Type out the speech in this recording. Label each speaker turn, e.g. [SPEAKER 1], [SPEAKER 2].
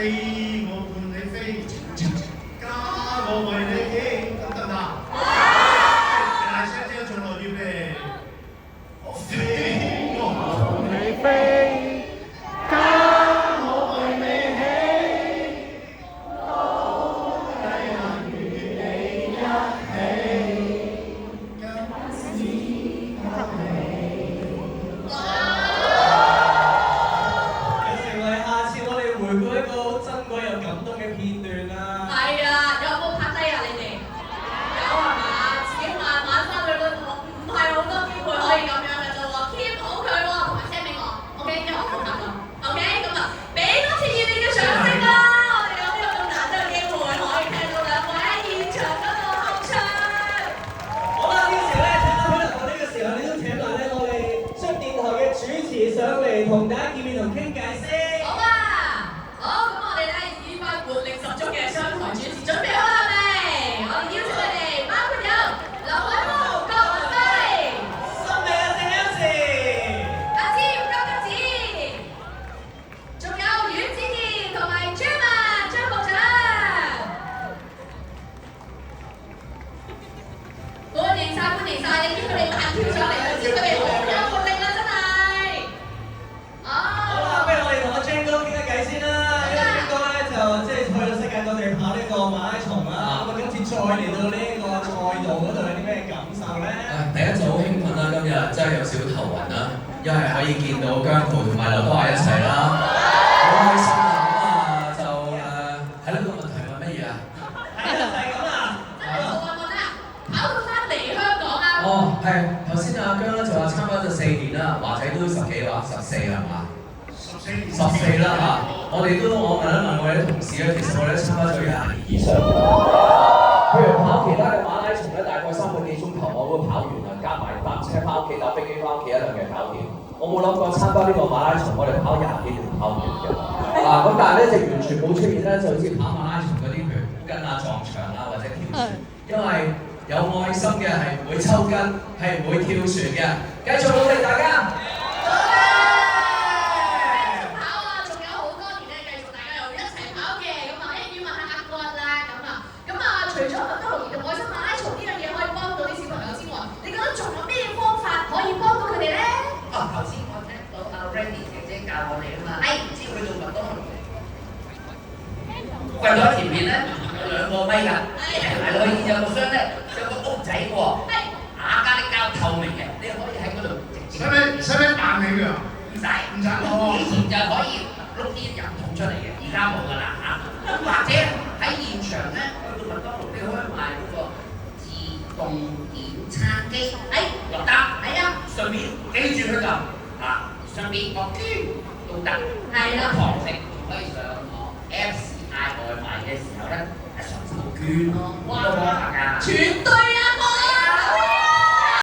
[SPEAKER 1] 我伴你飛，加我為你起，得唔得啊？大聲啲，仲落啲咩？我飛，我同你飛，加我為你起，高低能與你一起，今次給你。
[SPEAKER 2] 成為下次我哋回顧一個好珍貴又感動嘅片段啊！
[SPEAKER 3] 係啊，有冇拍低啊？你哋有係嘛？自己慢慢翻去嗰度，唔係好多機會可以咁樣嘅啫喎，keep 好佢喎，同埋 send 俾我，OK，因為我好拍檔，OK，咁啊，俾多次熱烈嘅掌聲啦！我哋有呢個咁難得嘅機會可以聽到兩位喺現場嗰度合唱。
[SPEAKER 2] 好啦，呢個時候咧，請阿許能，呢個時候你都請埋咧我哋商電台嘅主持上嚟同大家見面同傾偈先。
[SPEAKER 3] 好啊，好，咁我哋咧以翻活力十足嘅商台主持準備好啦未？我哋邀請佢哋，包括有劉海峰、郭文輝、
[SPEAKER 2] 森美啊，鄭欣宜。
[SPEAKER 3] 阿詹、金吉子，仲有阮子健同埋張文張部長。歡迎晒，歡迎晒！你見佢哋彈跳上嚟，就知佢哋好有活力啦，真係。
[SPEAKER 2] 好啦，不如我哋同阿 Jane 哥傾下偈先啦。因為 Jane 哥咧就即係去到世界各地跑呢個馬拉松啦。咁啊，今次再嚟到呢個賽道嗰度有啲咩感受咧？
[SPEAKER 4] 第一就好興奮啦，今日真係有少少頭暈啦，因為可以見到姜濤同埋劉德華一齊啦，好開心啊！咁啊就係咯，個問題問乜嘢啊？
[SPEAKER 2] 係啊，就係咁啦。
[SPEAKER 3] 真係好運運啊！跑到翻嚟香港啊！
[SPEAKER 4] 哦，係頭先阿姜咧就話參加咗4年啦，華仔都10幾話14係嘛？14啦嚇，我問一問我哋啲同事咧，其實我哋都參加咗20年以上。譬如跑其他嘅馬拉松咧，大概3個幾鐘頭我都跑完啦，加埋搭車翻屋企、搭飛機翻屋企一兩日搞掂。我冇諗過參加呢個馬拉松，我哋跑20幾年跑唔完嘅。咁但係咧就完全冇出現咧，就好似跑馬拉松嗰啲，譬如跟啊撞牆啊或者跳船，因為有愛心嘅係唔會抽筋，係唔會跳船嘅。繼續努力，大家！
[SPEAKER 3] 除咗麥當勞兒童愛心馬拉松呢樣嘢可以幫到啲小朋友之外，你覺得仲有咩方法可以幫到佢哋咧？
[SPEAKER 5] 頭先我聽到阿 Randy 姐姐教我哋啊嘛，唔知去到麥當勞，跪咗前面咧有2個咪㗎，係可以有個箱咧，有個屋仔喎，亞加力膠透明嘅，你可以喺嗰度直接。
[SPEAKER 1] 使唔使彈起㗎？
[SPEAKER 5] 唔使，以前就可以碌啲人桶出嚟嘅，而家冇㗎啦嚇。或者喺現場咧，去到麥當勞你可以買嗰個自動點餐機，落單，順便記住佢撳上邊個捐都得，
[SPEAKER 3] 係啦，
[SPEAKER 5] 堂食可以上網 Apps 嗌外賣嘅時候咧，上手捐咯，都可能㗎。
[SPEAKER 3] 全對啊！